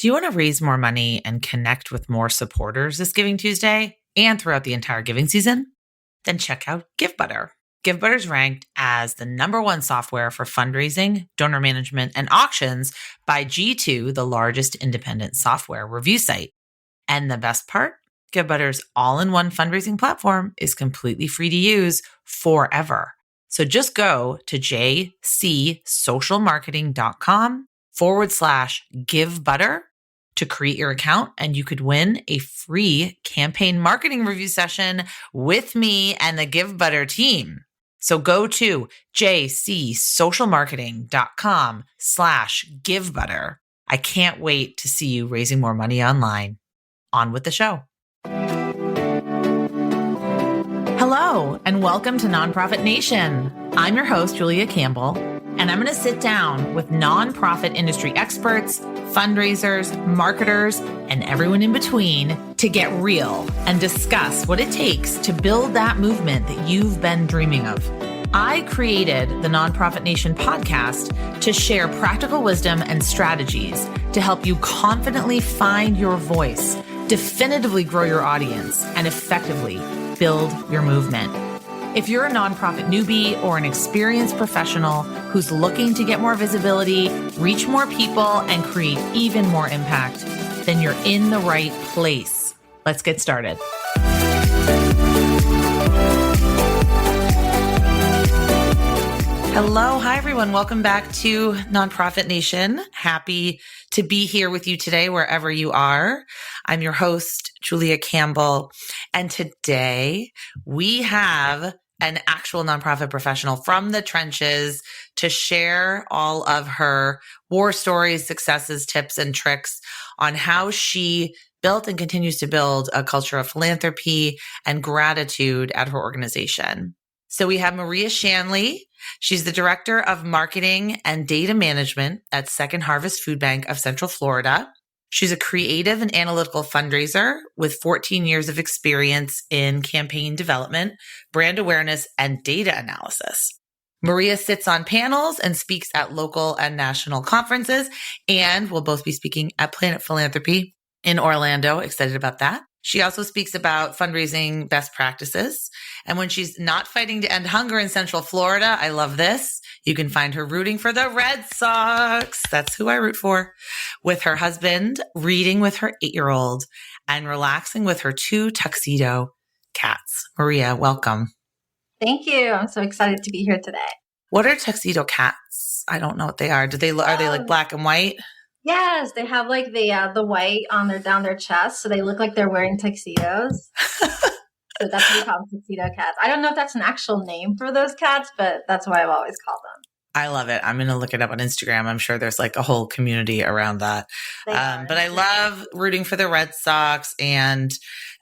Do you want to raise more money and connect with more supporters this Giving Tuesday and throughout the entire giving season? Then check out GiveButter. GiveButter is ranked as the #1 software for fundraising, donor management, and auctions by G2, the largest independent software review site. And the best part? GiveButter's all-in-one fundraising platform is completely free to use forever. So just go to jcsocialmarketing.com/GiveButter to create your account, and you could win a free campaign marketing review session with me and the GiveButter team. So go to jcsocialmarketing.com/GiveButter. I can't wait to see you raising more money online. On with the show. Hello, and welcome to Nonprofit Nation. I'm your host, Julia Campbell, and I'm going to sit down with nonprofit industry experts, fundraisers, marketers, and everyone in between to get real and discuss what it takes to build that movement that you've been dreaming of. I created the Nonprofit Nation podcast to share practical wisdom and strategies to help you confidently find your voice, definitively grow your audience, and effectively build your movement. If you're a nonprofit newbie or an experienced professional who's looking to get more visibility, reach more people, and create even more impact, then you're in the right place. Let's get started. Hello. Hi, everyone. Welcome back to Nonprofit Nation. Happy to be here with you today, wherever you are. I'm your host, Julia Campbell. And today we have an actual nonprofit professional from the trenches to share all of her war stories, successes, tips, and tricks on how she built and continues to build a culture of philanthropy and gratitude at her organization. So we have Maria Shanley. She's the Director of Marketing and Data Management at Second Harvest Food Bank of Central Florida. She's a creative and analytical fundraiser with 14 years of experience in campaign development, brand awareness, and data analysis. Maria sits on panels and speaks at local and national conferences, and will both be speaking at Planet Philanthropy in Orlando. Excited about that. She also speaks about fundraising best practices. And when she's not fighting to end hunger in Central Florida, I love this. You can find her rooting for the Red Sox. That's who I root for. With her husband, reading with her 8-year-old, and relaxing with her 2 tuxedo cats. Maria, welcome. Thank you. I'm so excited to be here today. What are tuxedo cats? I don't know what they are. Are they like black and white? Yes, they have like the white down their chest, so they look like they're wearing tuxedos. So that's what we call them, tuxedo cats. I don't know if that's an actual name for those cats, but that's what I've always called them. I love it. I'm going to look it up on Instagram. I'm sure there's like a whole community around that. But I love rooting for the Red Sox. And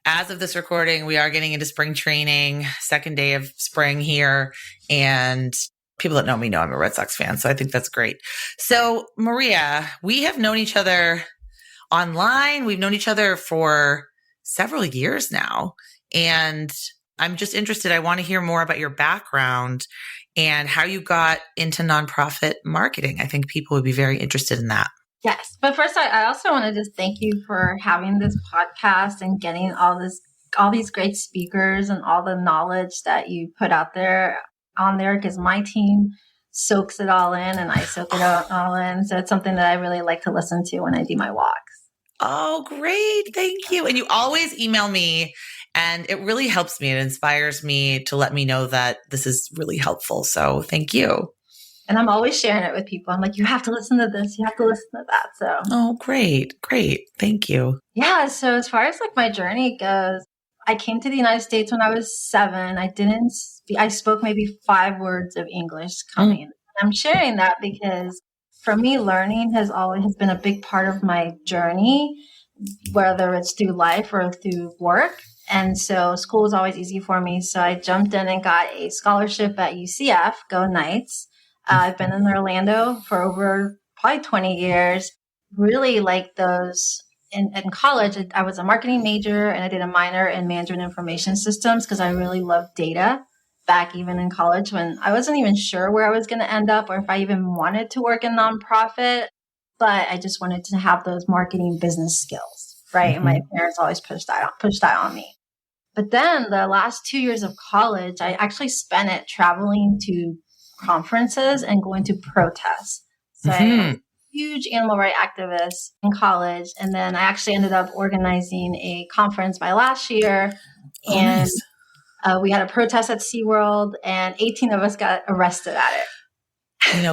as of this recording, we are getting into spring training, second day of spring here. And people that know me know I'm a Red Sox fan, so I think that's great. So, Maria, we have known each other online. We've known each other for several years now, and I'm just interested. I want to hear more about your background and how you got into nonprofit marketing. I think people would be very interested in that. Yes, but first, I also want to just thank you for having this podcast and getting all these great speakers and all the knowledge that you put out there on there, because my team soaks it all in and I soak it all in. So it's something that I really like to listen to when I do my walks. Oh, great. Thank you. And you always email me, and it really helps me. It inspires me to let me know that this is really helpful. So thank you. And I'm always sharing it with people. I'm like, you have to listen to this. You have to listen to that. So. Oh, great. Great. Thank you. Yeah. So as far as like my journey goes, I came to the United States when I was 7. I spoke maybe 5 words of English coming. I'm sharing that because for me, learning has been a big part of my journey, whether it's through life or through work. And so school was always easy for me. So I jumped in and got a scholarship at UCF, Go Knights. I've been in Orlando for over probably 20 years. Really like those. In college, I was a marketing major and I did a minor in management information systems because I really loved data back even in college when I wasn't even sure where I was going to end up or if I even wanted to work in nonprofit. but I just wanted to have those marketing business skills, right? And my parents always pushed that on me. But then the last 2 years of college, I actually spent it traveling to conferences and going to protests. So I was a huge animal rights activist in college. And then I actually ended up organizing a conference my last year. And we had a protest at SeaWorld and 18 of us got arrested at it.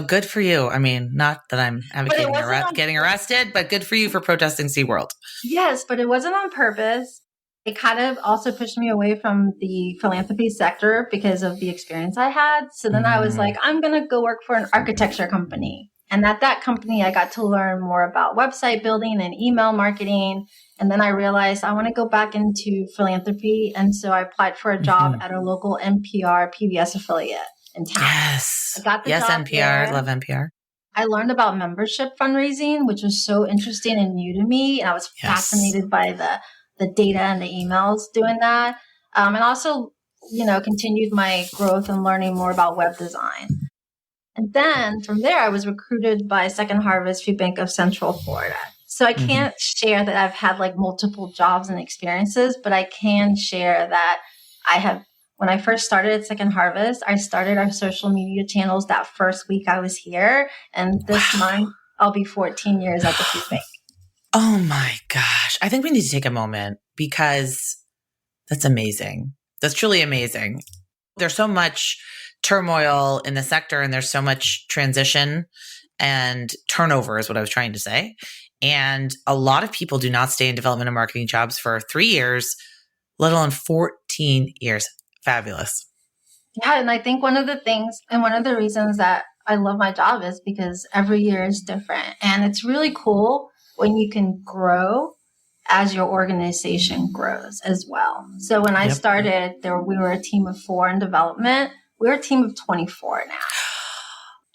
Good for you. I mean, not that I'm advocating getting arrested, but good for you for protesting SeaWorld. Yes, but it wasn't on purpose. It kind of also pushed me away from the philanthropy sector because of the experience I had. So then I was like, I'm going to go work for an architecture company. And at that company, I got to learn more about website building and email marketing. And then I realized I want to go back into philanthropy. And so I applied for a job at a local NPR PBS affiliate in town. Yes. I got the job NPR. there. Love NPR. I learned about membership fundraising, which was so interesting and new to me. And I was fascinated by the data and the emails doing that. And also, continued my growth and learning more about web design. And then from there, I was recruited by Second Harvest Food Bank of Central Florida. So I can't share that I've had like multiple jobs and experiences, but I can share that when I first started at Second Harvest, I started our social media channels that first week I was here. And this month, I'll be 14 years at the food bank. Oh my gosh. I think we need to take a moment because that's amazing. That's truly amazing. There's so much turmoil in the sector and there's so much transition and turnover is what I was trying to say. And a lot of people do not stay in development and marketing jobs for 3 years, let alone 14 years. Fabulous. Yeah. And I think one of the things and one of the reasons that I love my job is because every year is different. And it's really cool when you can grow as your organization grows as well. So when I started, we were a team of 4 in development. We're a team of 24 now.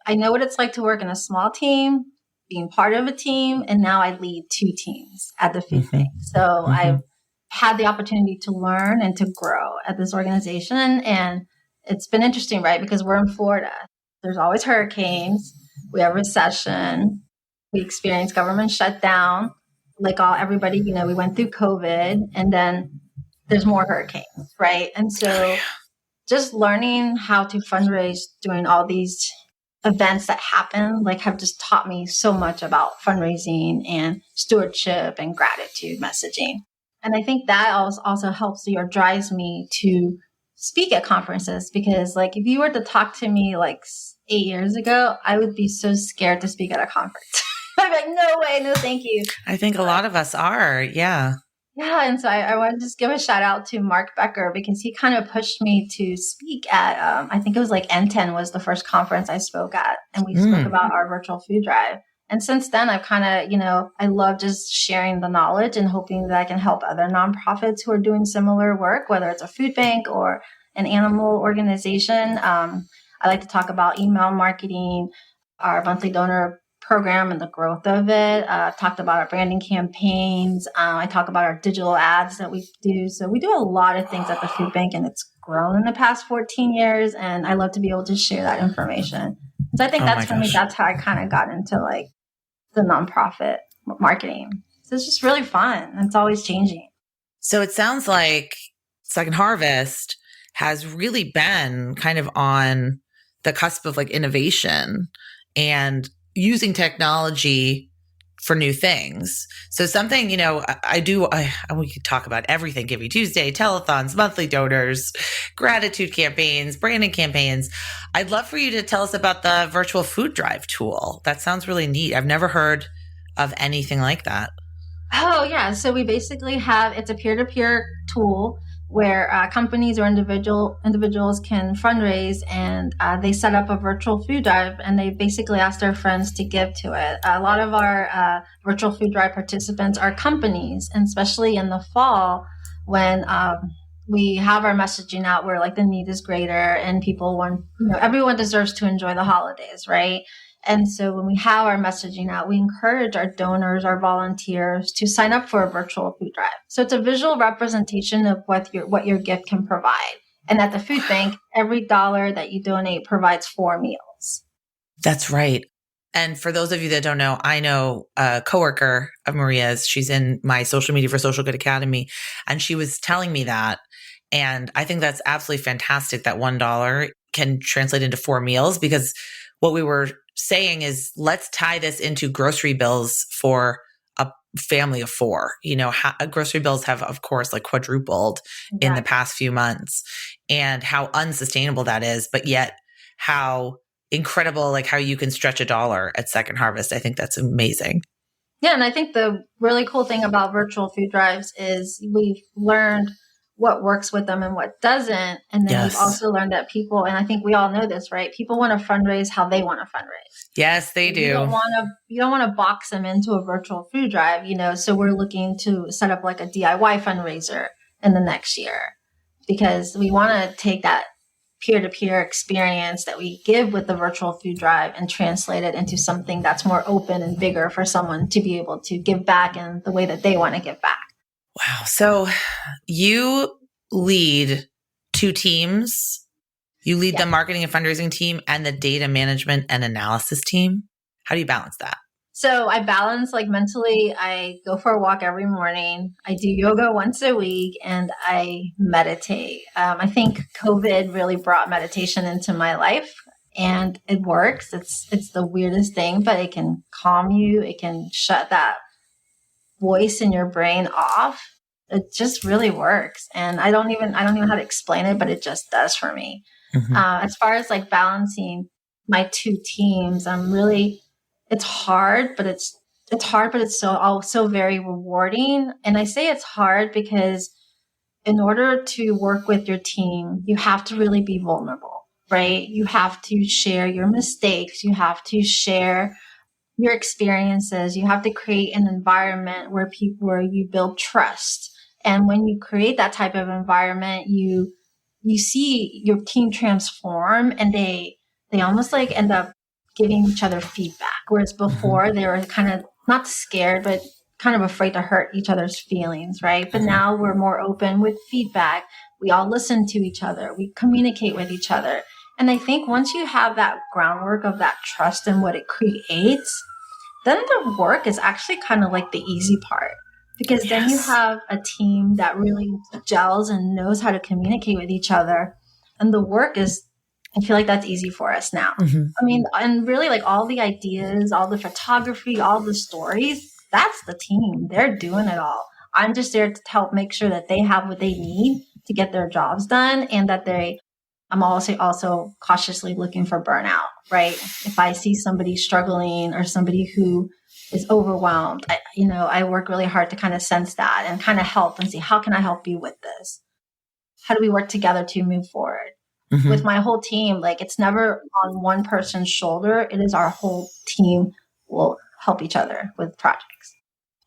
I know what it's like to work in a small team, being part of a team, and now I lead 2 teams at the food bank. So I've had the opportunity to learn and to grow at this organization. And it's been interesting, right? Because we're in Florida. There's always hurricanes. We have recession. We experienced government shutdown. Like everybody, we went through COVID and then there's more hurricanes, right? And so just learning how to fundraise during all these events that happen, have just taught me so much about fundraising and stewardship and gratitude messaging. And I think that also helps or drives me to speak at conferences because if you were to talk to me 8 years ago, I would be so scared to speak at a conference. I'm like, no way, no thank you. I think a lot of us are, yeah. Yeah, and so I want to just give a shout out to Mark Becker because he kind of pushed me to speak at, I think it was N10 was the first conference I spoke at, and we spoke about our virtual food drive. And since then, I've kind of, I love just sharing the knowledge and hoping that I can help other nonprofits who are doing similar work, whether it's a food bank or an animal organization. I like to talk about email marketing, our monthly donor program and the growth of it. Talked about our branding campaigns. I talk about our digital ads that we do. So we do a lot of things at the food bank and it's grown in the past 14 years. And I love to be able to share that information. So I think for me, that's how I kind of got into the nonprofit marketing. So it's just really fun. It's always changing. So it sounds like Second Harvest has really been kind of on the cusp of innovation and using technology for new things. So something, we could talk about everything, Giving Tuesday, telethons, monthly donors, gratitude campaigns, branding campaigns. I'd love for you to tell us about the virtual food drive tool. That sounds really neat. I've never heard of anything like that. Oh, yeah. So we basically it's a peer-to-peer tool where companies or individuals can fundraise and they set up a virtual food drive and they basically ask their friends to give to it. A lot of our virtual food drive participants are companies, and especially in the fall when we have our messaging out where the need is greater and people want, everyone deserves to enjoy the holidays, right? And so when we have our messaging out, we encourage our donors, our volunteers to sign up for a virtual food drive. So it's a visual representation of what your gift can provide. And at the food bank, every dollar that you donate provides 4 meals. That's right. And for those of you that don't know, I know a coworker of Maria's. She's in my social media for Social Good Academy. And she was telling me that. And I think that's absolutely fantastic that $1 can translate into 4 meals, because what we were saying is, let's tie this into grocery bills for a family of 4. Grocery bills have, of course, like quadrupled in the past few months, and how unsustainable that is, but yet how incredible, like how you can stretch $1 at Second Harvest. I think that's amazing. Yeah. And I think the really cool thing about virtual food drives is we've learned what works with them and what doesn't. And then we've also learned that people, and I think we all know this, right? People want to fundraise how they want to fundraise. Yes, they do. You don't want to box them into a virtual food drive, so we're looking to set up like a DIY fundraiser in the next year, because we want to take that peer-to-peer experience that we give with the virtual food drive and translate it into something that's more open and bigger for someone to be able to give back in the way that they want to give back. Wow. So you lead 2 teams. You lead the marketing and fundraising team and the data management and analysis team. How do you balance that? So I balance, like, mentally. I go for a walk every morning. I do yoga once a week, and I meditate. I think COVID really brought meditation into my life, and it works. It's the weirdest thing, but it can calm you. It can shut that voice in your brain off. It just really works. And I don't even know how to explain it, but it just does for me. Mm-hmm. As far as like balancing my 2 teams, it's hard, but it's so very rewarding. And I say it's hard because in order to work with your team, you have to really be vulnerable, right? You have to share your mistakes. You have to share your experiences. You have to create an environment where you build trust. And when you create that type of environment, you see your team transform, and they almost like end up giving each other feedback. Whereas before they were kind of not scared, but kind of afraid to hurt each other's feelings, right? But now we're more open with feedback. We all listen to each other. We communicate with each other. And I think once you have that groundwork of that trust and what it creates, then the work is actually kind of like the easy part, because then you have a team that really gels and knows how to communicate with each other. And the work is, I feel like that's easy for us now. Mm-hmm. I mean, and really, like, all the ideas, all the photography, all the stories, that's the team. They're doing it all. I'm just there to help make sure that they have what they need to get their jobs done, and that I'm also cautiously looking for burnout, right? If I see somebody struggling or somebody who is overwhelmed, I work really hard to kind of sense that and kind of help and see, how can I help you with this? How do we work together to move forward? Mm-hmm. With my whole team, like, it's never on one person's shoulder. It is our whole team will help each other with projects.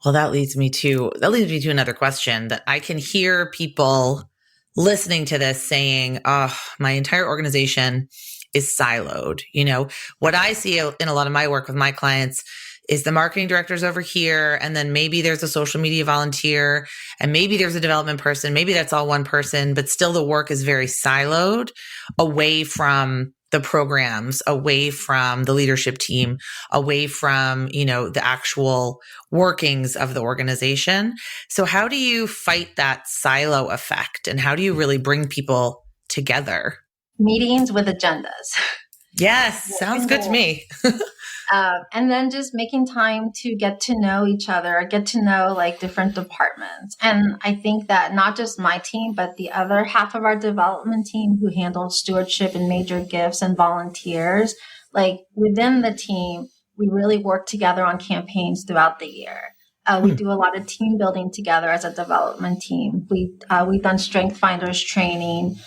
Well, that leads me to another question that I can hear people listening to this saying, oh, my entire organization is siloed. What I see in a lot of my work with my clients is the marketing director's over here, and then maybe there's a social media volunteer, and maybe there's a development person. Maybe that's all one person, but still the work is very siloed, away from the programs, away from the leadership team, away from, the actual workings of the organization. So how do you fight that silo effect, and how do you really bring people together? Meetings with agendas. Yes, sounds good to me. And then just making time to get to know each other, get to know like different departments. And I think that not just my team, but the other half of our development team who handles stewardship and major gifts and volunteers, like within the team, we really work together on campaigns throughout the year. We do a lot of team building together as a development team. We've done strength finders training.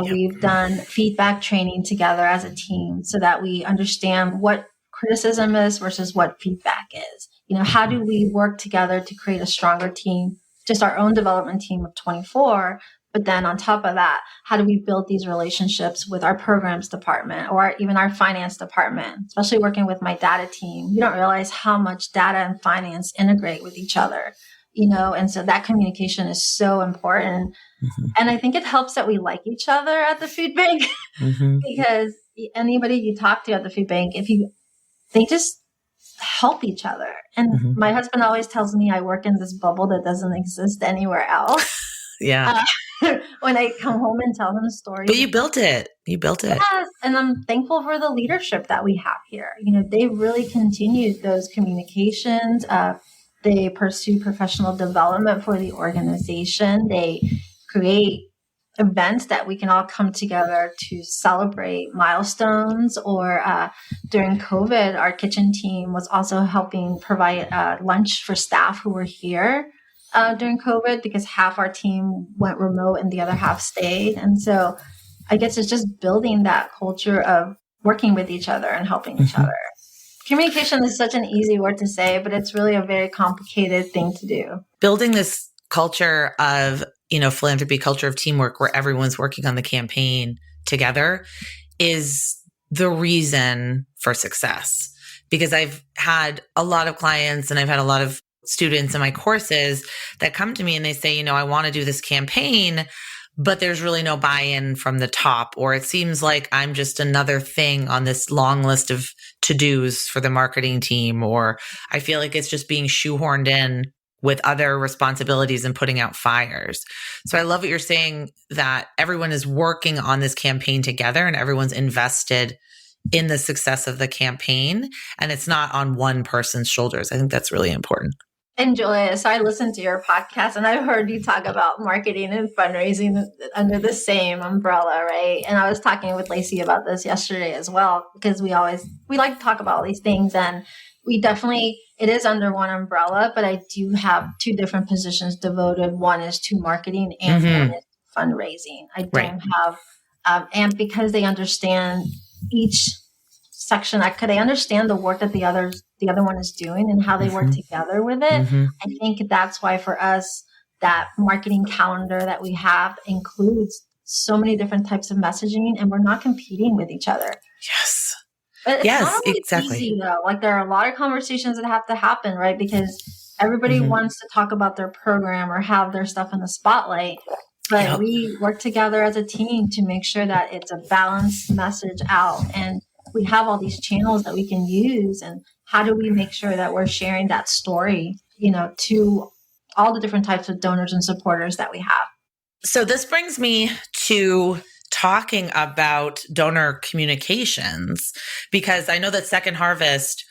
We've done feedback training together as a team so that we understand what criticism is versus what feedback is. How do we work together to create a stronger team, just our own development team of 24, but then on top of that, how do we build these relationships with our programs department or even our finance department, especially working with my data team? You don't realize how much data and finance integrate with each other, and so that communication is so important. Mm-hmm. And I think it helps that we like each other at the food bank because anybody you talk to at the food bank, help each other. And Mm-hmm. my husband always tells me I work in this bubble that doesn't exist anywhere else. Yeah. When I come home and tell him stories. But you built it. You built it. Yes. And I'm thankful for the leadership that we have here. You know, they really continued those communications. They pursue professional development for the organization. They create events that we can all come together to celebrate milestones. Or during COVID, our kitchen team was also helping provide lunch for staff who were here during COVID, because half our team went remote and the other half stayed. And so I guess it's just building that culture of working with each other and helping each other. Communication is such an easy word to say, but it's really a very complicated thing to do. Building this culture of, philanthropy, culture of teamwork where everyone's working on the campaign together is the reason for success. Because I've had a lot of clients and I've had a lot of students in my courses that come to me and they say, I want to do this campaign, but there's really no buy-in from the top, or it seems like I'm just another thing on this long list of to-dos for the marketing team, or I feel like it's just being shoehorned in with other responsibilities and putting out fires. So I love what you're saying, that everyone is working on this campaign together and everyone's invested in the success of the campaign, and it's not on one person's shoulders. I think that's really important. And Julia, so I listened to your podcast and I heard you talk about marketing and fundraising under the same umbrella, right? And I was talking with Lacey about this yesterday as well, because we like to talk about all these things, and it is under one umbrella, but I do have two different positions devoted. One is to marketing and one is fundraising. I don't have, and because they understand each section, they understand the work that the other one is doing and how they work together with it. I think that's why for us, that marketing calendar that we have includes so many different types of messaging, and we're not competing with each other. Yes. But it's yes, not always exactly. easy though. Like, there are a lot of conversations that have to happen, right? Because everybody wants to talk about their program or have their stuff in the spotlight. But we work together as a team to make sure that it's a balanced message out, and we have all these channels that we can use. And how do we make sure that we're sharing that story, to all the different types of donors and supporters that we have? So this brings me to talking about donor communications, because I know that Second Harvest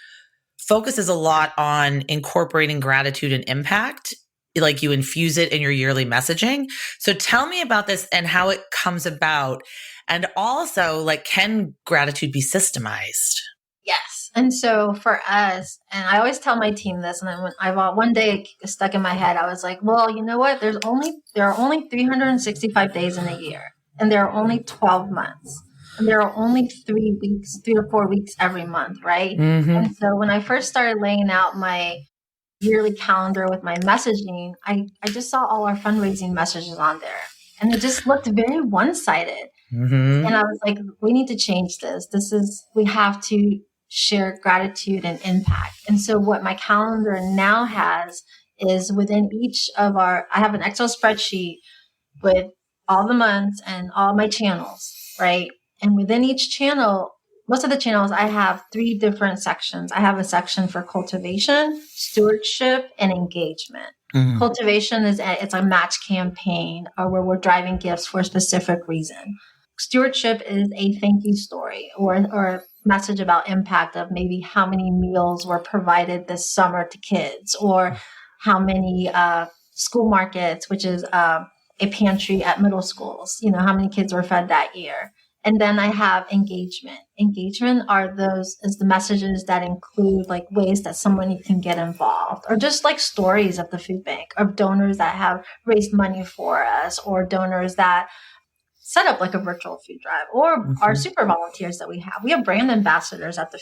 focuses a lot on incorporating gratitude and impact. Like, you infuse it in your yearly messaging. So tell me about this and how it comes about. And also, can gratitude be systemized? Yes. And so for us, and I always tell my team this, and then when one day it stuck in my head, I was like, well, you know what? There are only 365 days in a year, and there are only 12 months, and there are only 3 or 4 weeks every month, right? And so when I first started laying out my yearly calendar with my messaging, I just saw all our fundraising messages on there, and it just looked very one-sided. And I was like, we need to change this. We have to share gratitude and impact. And so what my calendar now has is, within each of I have an Excel spreadsheet with all the months and all my channels, right? And within each channel, most of the channels, I have 3 different sections. I have a section for cultivation, stewardship, and engagement. Cultivation it's a match campaign, or where we're driving gifts for a specific reason. Stewardship is a thank you story, or a message about impact, of maybe how many meals were provided this summer to kids, or how many school markets, which is a pantry at middle schools, how many kids were fed that year. And then I have engagement. Engagement is the messages that include ways that someone can get involved, or just stories of the food bank, of donors that have raised money for us, or donors that set up a virtual food drive, or our super volunteers that we have. We have brand ambassadors at the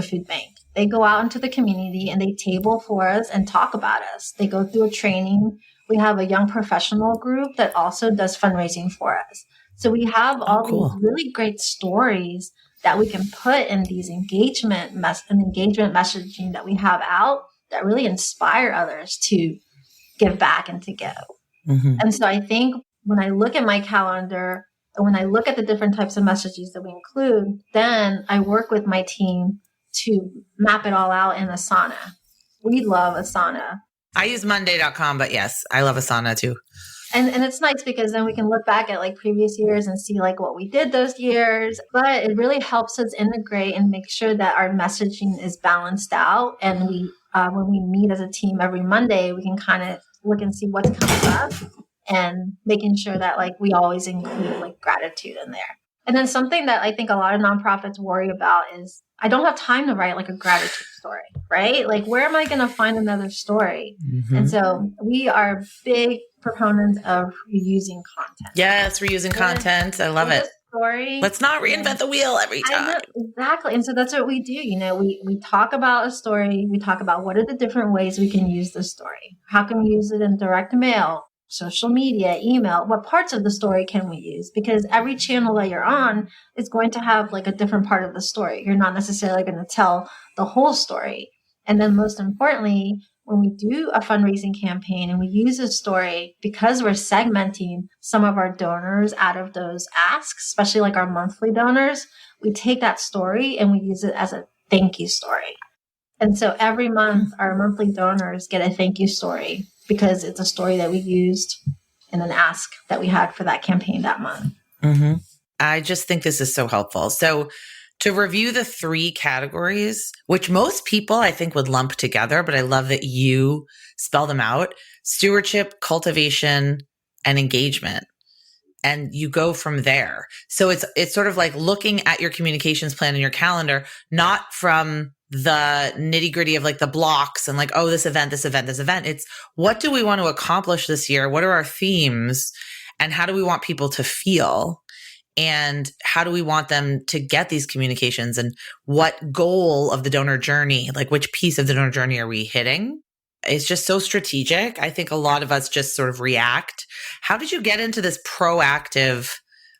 food bank. They go out into the community and they table for us and talk about us. They go through a training. We have a young professional group that also does fundraising for us. So we have these really great stories that we can put in these engagement messaging that we have out, that really inspire others to give back and to give. And so I think when I look at my calendar, and when I look at the different types of messages that we include, then I work with my team to map it all out in Asana. We love Asana. I use Monday.com, but yes, I love Asana too. And it's nice because then we can look back at like previous years and see like what we did those years. But it really helps us integrate and make sure that our messaging is balanced out. And we, when we meet as a team every Monday, we can kind of look and see what's coming up and making sure that like we always include like gratitude in there. And then something that I think a lot of nonprofits worry about is I don't have time to write like a gratitude story, right? Like, where am I going to find another story? Mm-hmm. And so we are big proponents of reusing content. Yes, reusing content. I love it. Story. Let's not reinvent the wheel every time. I know, exactly. And so that's what we do. You know, we talk about a story. We talk about what are the different ways we can use the story. How can we use it in direct mail, social media, email? What parts of the story can we use? Because every channel that you're on is going to have like a different part of the story. You're not necessarily going to tell the whole story. And then most importantly, when we do a fundraising campaign and we use a story, because we're segmenting some of our donors out of those asks, especially like our monthly donors, we take that story and we use it as a thank you story. And so every month, our monthly donors get a thank you story because it's a story that we used in an ask that we had for that campaign that month. Mm-hmm. I just think this is so helpful. So to review the 3 categories, which most people I think would lump together, but I love that you spell them out: stewardship, cultivation, and engagement. And you go from there. So it's sort of like looking at your communications plan and your calendar, not from the nitty gritty of like the blocks and like, oh, this event, this event, this event. It's what do we want to accomplish this year? What are our themes? And how do we want people to feel? And how do we want them to get these communications? And what goal of the donor journey, like which piece of the donor journey are we hitting? It's just so strategic. I think a lot of us just sort of react. How did you get into this proactive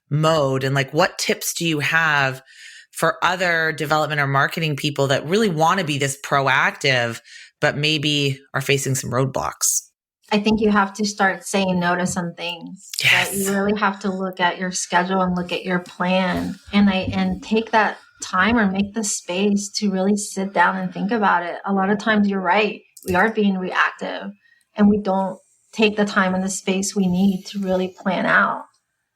mode? And like, what tips do you have for other development or marketing people that really want to be this proactive, but maybe are facing some roadblocks? I think you have to start saying no to some things. Yes. Right? You really have to look at your schedule and look at your plan and take that time or make the space to really sit down and think about it. A lot of times you're right. We are being reactive and we don't take the time and the space we need to really plan out.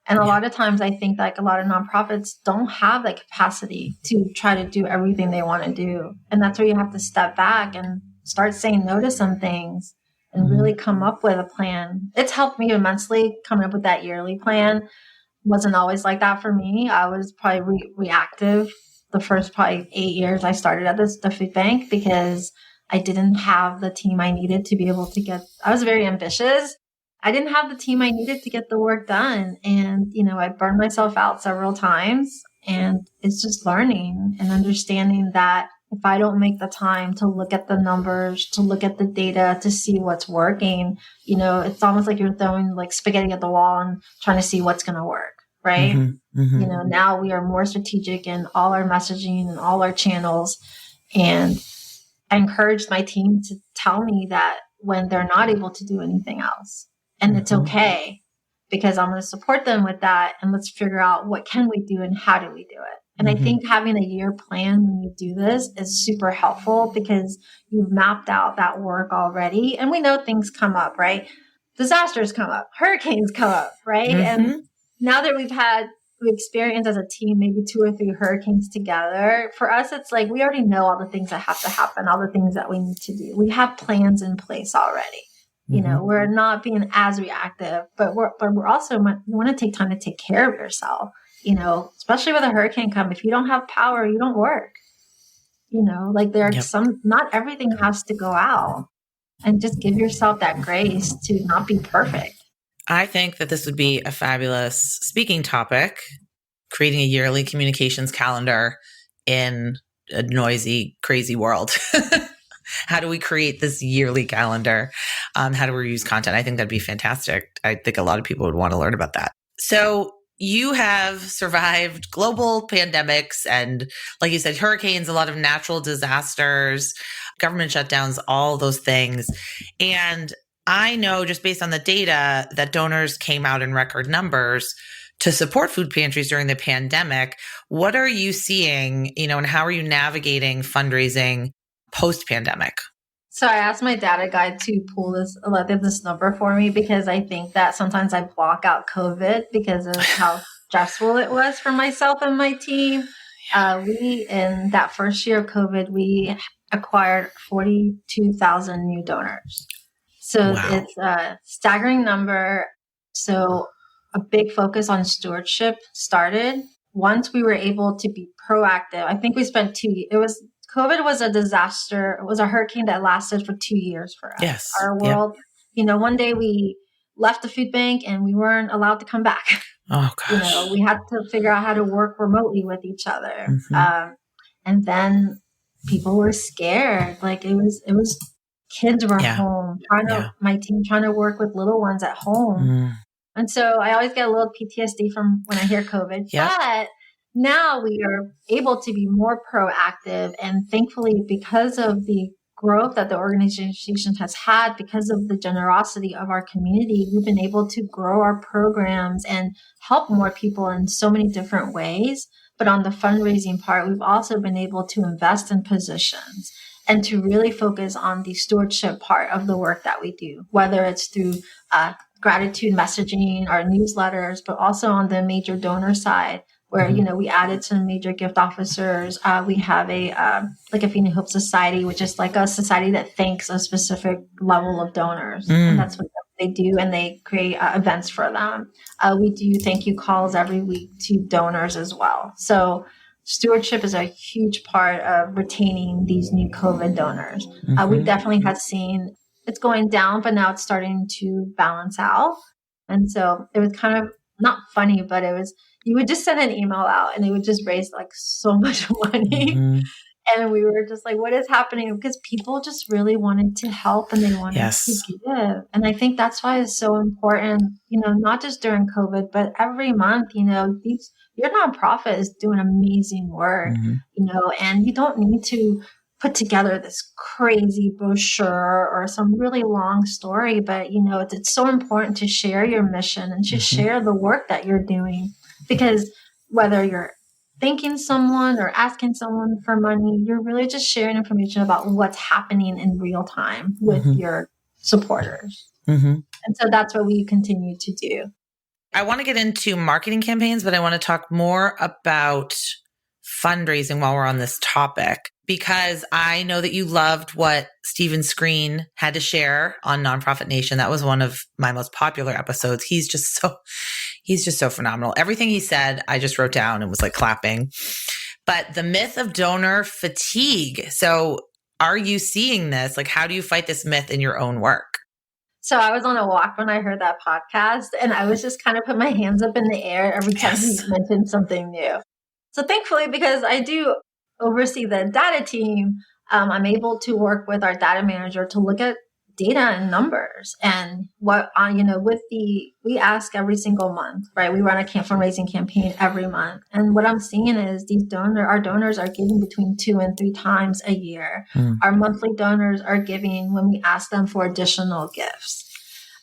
And a lot of times I think like a lot of nonprofits don't have the capacity to try to do everything they want to do. And that's where you have to step back and start saying no to some things and really come up with a plan. It's helped me immensely coming up with that yearly plan. Wasn't always like that for me. I was probably reactive the first probably 8 years I started at the food bank because I didn't have the team I needed to be able to I was very ambitious. I didn't have the team I needed to get the work done. And, you know, I burned myself out several times, and it's just learning and understanding that if I don't make the time to look at the numbers, to look at the data, to see what's working, you know, it's almost like you're throwing like spaghetti at the wall and trying to see what's going to work. Right. Mm-hmm, mm-hmm. You know, now we are more strategic in all our messaging and all our channels. And I encouraged my team to tell me that when they're not able to do anything else, and it's okay, because I'm going to support them with that. And let's figure out what can we do and how do we do it? And I think having a year plan when you do this is super helpful because you've mapped out that work already. And we know things come up, right? Disasters come up, hurricanes come up, right? And now that we experienced as a team, maybe 2 or 3 hurricanes together, for us, it's like, we already know all the things that have to happen, all the things that we need to do. We have plans in place already. You know, we're not being as reactive, but we're also, you want to take time to take care of yourself. You know, especially with a hurricane come, if you don't have power, you don't work. You know, like not everything has to go out, and just give yourself that grace to not be perfect. I think that this would be a fabulous speaking topic, creating a yearly communications calendar in a noisy, crazy world. How do we create this yearly calendar? How do we reuse content? I think that'd be fantastic. I think a lot of people would want to learn about that. So you have survived global pandemics and, like you said, hurricanes, a lot of natural disasters, government shutdowns, all those things. And I know just based on the data that donors came out in record numbers to support food pantries during the pandemic. What are you seeing, and how are you navigating fundraising post-pandemic? So I asked my data guide to pull this number for me because I think that sometimes I block out COVID because of how stressful it was for myself and my team. We, in that first year of COVID, we acquired 42,000 new donors. So Wow. it's a staggering number. So a big focus on stewardship started once we were able to be proactive. I think we spent COVID was a disaster. It was a hurricane that lasted for 2 years for us. Yes. Our world, one day we left the food bank and we weren't allowed to come back. Oh gosh. We had to figure out how to work remotely with each other. Mm-hmm. And then people were scared. Like it was kids were home my team trying to work with little ones at home. Mm. And so I always get a little PTSD from when I hear COVID, but now we are able to be more proactive. And thankfully, because of the growth that the organization has had, because of the generosity of our community, we've been able to grow our programs and help more people in so many different ways. But on the fundraising part, we've also been able to invest in positions and to really focus on the stewardship part of the work that we do, whether it's through gratitude messaging, our newsletters, but also on the major donor side, where we added some major gift officers. We have a Feeding Hope Society, which is like a society that thanks a specific level of donors, and that's what they do, and they create events for them. We do thank you calls every week to donors as well. So stewardship is a huge part of retaining these new COVID donors. We definitely have seen it's going down, but now it's starting to balance out. And so it was kind of not funny, but you would just send an email out and it would just raise like so much money. And we were just like, what is happening? Because people just really wanted to help and they wanted to give. And I think that's why it's so important, not just during COVID, but every month, your nonprofit is doing amazing work, and you don't need to put together this crazy brochure or some really long story, but it's so important to share your mission and to share the work that you're doing, because whether you're thanking someone or asking someone for money, you're really just sharing information about what's happening in real time with your supporters. And so that's what we continue to do. I want to get into marketing campaigns, but I want to talk more about fundraising while we're on this topic, because I know that you loved what Stephen Screen had to share on Nonprofit Nation. That was one of my most popular episodes. He's just so phenomenal. Everything he said, I just wrote down and was like clapping. But the myth of donor fatigue. So are you seeing this? Like, how do you fight this myth in your own work? So I was on a walk when I heard that podcast, and I was just kind of put my hands up in the air every time he mentioned something new. So thankfully, because I do oversee the data team, I'm able to work with our data manager to look at data and numbers and what, we ask every single month, right? We run a fundraising campaign every month. And what I'm seeing is our donors are giving between 2 and 3 times a year. Our monthly donors are giving when we ask them for additional gifts.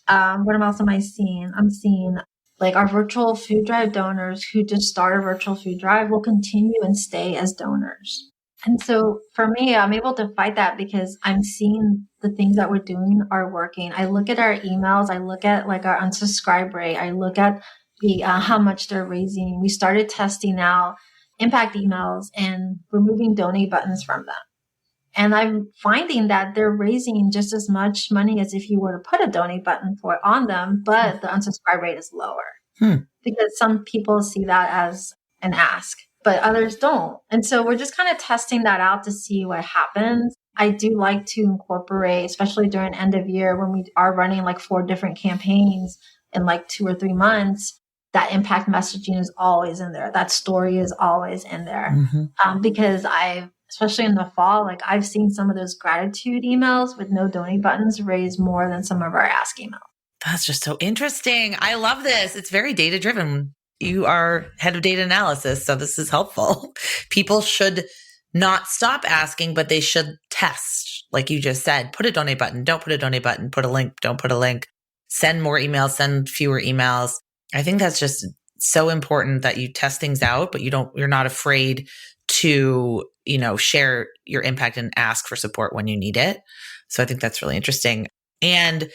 What else am I seeing? I'm seeing like our virtual food drive donors who just start a virtual food drive will continue and stay as donors. And so for me, I'm able to fight that because I'm seeing the things that we're doing are working. I look at our emails. I look at like our unsubscribe rate. I look at the how much they're raising. We started testing out impact emails and removing donate buttons from them. And I'm finding that they're raising just as much money as if you were to put a donate button on them, but the unsubscribe rate is lower because some people see that as an ask, but others don't. And so we're just kind of testing that out to see what happens. I do like to incorporate, especially during end of year when we are running like 4 different campaigns in like 2 or 3 months, that impact messaging is always in there. That story is always in there because especially in the fall, like I've seen some of those gratitude emails with no donate buttons raise more than some of our ask emails. That's just so interesting. I love this. It's very data driven. You are head of data analysis, so this is helpful. People should not stop asking, but they should test. Like you just said, put a donate button, don't put a donate button, put a link, don't put a link, send more emails, send fewer emails. I think that's just so important that you test things out, but you're not afraid to, share your impact and ask for support when you need it. So I think that's really interesting. And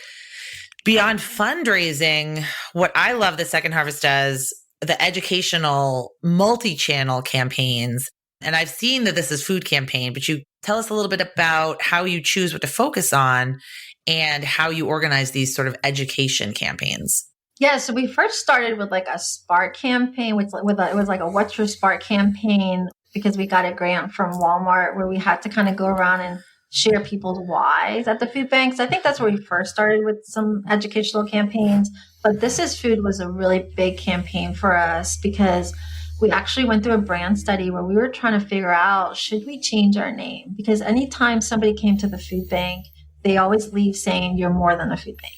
beyond fundraising, what I love that Second Harvest does, the educational multi-channel campaigns. And I've seen that this is food campaign, but you tell us a little bit about how you choose what to focus on and how you organize these sort of education campaigns. Yeah, so we first started with like a Spark campaign, it was like a What's Your Spark campaign, because we got a grant from Walmart where we had to kind of go around and share people's whys at the food banks. I think that's where we first started with some educational campaigns. But This Is Food was a really big campaign for us because we actually went through a brand study where we were trying to figure out, should we change our name? Because anytime somebody came to the food bank, they always leave saying, you're more than a food bank.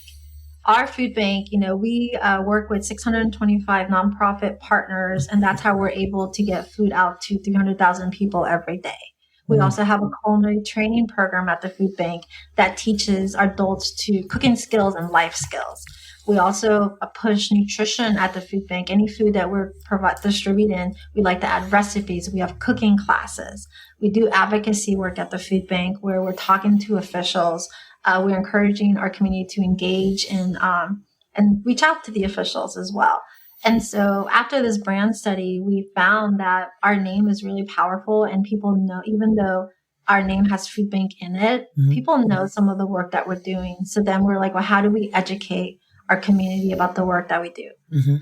Our food bank, we work with 625 nonprofit partners, and that's how we're able to get food out to 300,000 people every day. We also have a culinary training program at the food bank that teaches adults to cooking skills and life skills. We also push nutrition at the food bank. Any food that we're distributing, we like to add recipes. We have cooking classes. We do advocacy work at the food bank where we're talking to officials. We're encouraging our community to engage and reach out to the officials as well. And so after this brand study, we found that our name is really powerful, and people know, even though our name has food bank in it, people know some of the work that we're doing. So then we're like, well, how do we educate our community about the work that we do?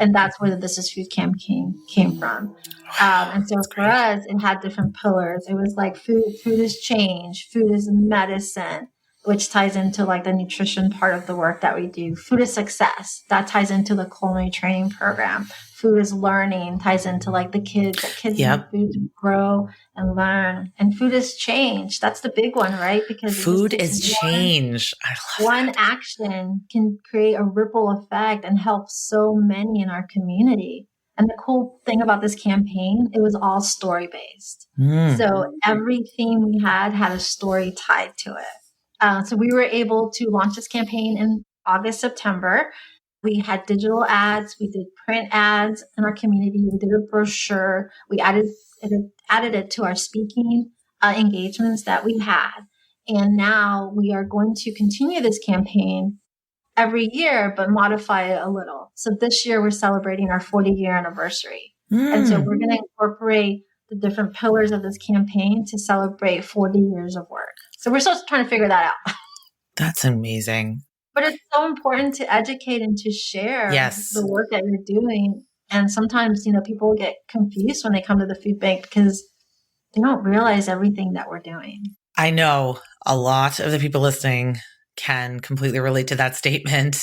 And that's where the This Is Food campaign came from. And so for us, it had different pillars. It was like food is change, food is medicine, which ties into like the nutrition part of the work that we do. Food is success. That ties into the culinary training program. Food is learning, ties into like the kids need food to grow and learn. And food is change. That's the big one, right? Because food is change. I love one that. action can create a ripple effect and help so many in our community. And the cool thing about this campaign, it was all story-based. So every theme we had a story tied to it. So we were able to launch this campaign in August, September. We had digital ads. We did print ads in our community. We did a brochure. We added it to our speaking engagements that we had. And now we are going to continue this campaign every year, but modify it a little. So this year we're celebrating our 40-year anniversary. And so we're going to incorporate the different pillars of this campaign to celebrate 40 years of work. So we're still trying to figure that out. That's amazing. But it's so important to educate and to share the work that you're doing. And sometimes, people get confused when they come to the food bank because they don't realize everything that we're doing. I know a lot of the people listening can completely relate to that statement.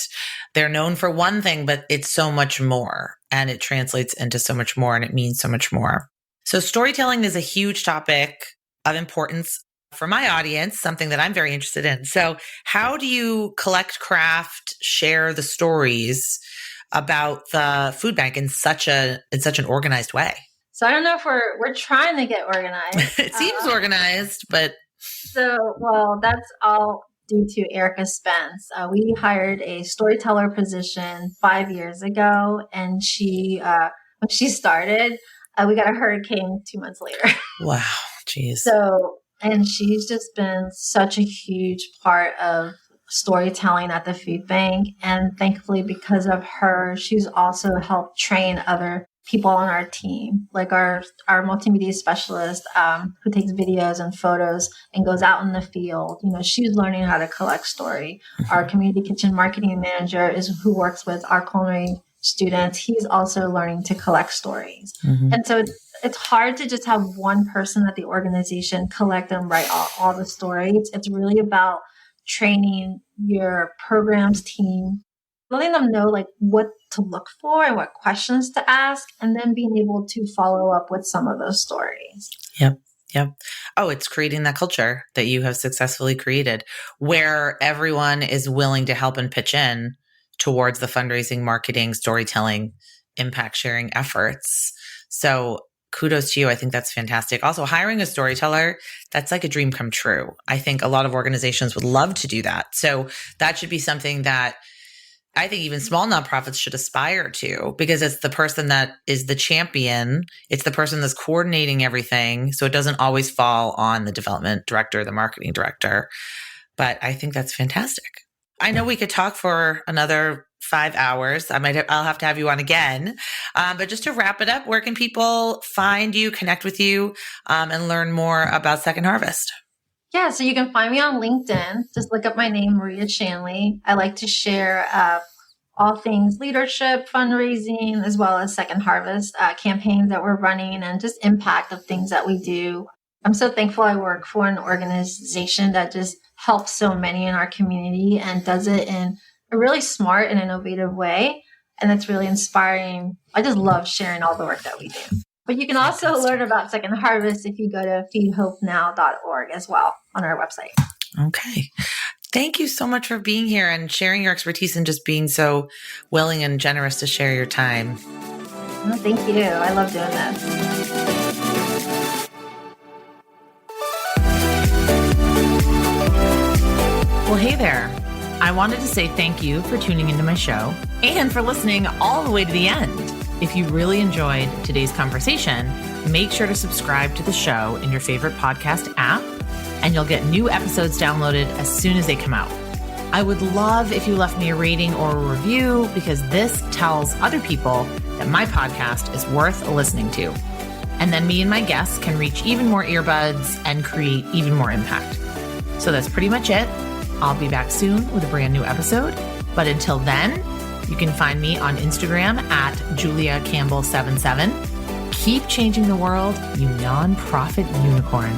They're known for one thing, but it's so much more, and it translates into so much more, and it means so much more. So storytelling is a huge topic of importance for my audience, something that I'm very interested in. So how do you collect, craft, share the stories about the food bank in such an organized way? So I don't know if we're trying to get organized. It seems organized, but that's all due to Erica Spence. We hired a storyteller position 5 years ago, and she when she started, we got a hurricane 2 months later. Wow, geez. And she's just been such a huge part of storytelling at the food bank. And thankfully, because of her, she's also helped train other people on our team, like our multimedia specialist who takes videos and photos and goes out in the field. She's learning how to collect story. Our community kitchen marketing manager who works with our culinary students. He's also learning to collect stories. And so it's hard to just have one person at the organization collect and write all the stories. It's really about training your programs team, letting them know like what to look for and what questions to ask, and then being able to follow up with some of those stories. Yep. Oh, it's creating that culture that you have successfully created where everyone is willing to help and pitch in towards the fundraising, marketing, storytelling, impact sharing efforts. So kudos to you. I think that's fantastic. Also, hiring a storyteller, that's like a dream come true. I think a lot of organizations would love to do that. So that should be something that I think even small nonprofits should aspire to, because it's the person that is the champion. It's the person that's coordinating everything. So it doesn't always fall on the development director, the marketing director. But I think that's fantastic. I know we could talk for another 5 hours. I'll have to have you on again. But just to wrap it up, where can people find you, connect with you, and learn more about Second Harvest? Yeah, so you can find me on LinkedIn. Just look up my name, Maria Shanley. I like to share all things leadership, fundraising, as well as Second Harvest campaigns that we're running and just impact of things that we do. I'm so thankful I work for an organization that just helps so many in our community and does it in a really smart and innovative way. And it's really inspiring. I just love sharing all the work that we do. But you can also learn about Second Harvest if you go to feedhopenow.org as well on our website. Okay. Thank you so much for being here and sharing your expertise and just being so willing and generous to share your time. Well, thank you. I love doing this. Well, hey there. I wanted to say thank you for tuning into my show and for listening all the way to the end. If you really enjoyed today's conversation, make sure to subscribe to the show in your favorite podcast app, and you'll get new episodes downloaded as soon as they come out. I would love if you left me a rating or a review, because this tells other people that my podcast is worth listening to. And then me and my guests can reach even more earbuds and create even more impact. So that's pretty much it. I'll be back soon with a brand new episode. But until then, you can find me on Instagram at JuliaCampbell77. Keep changing the world, you nonprofit unicorn.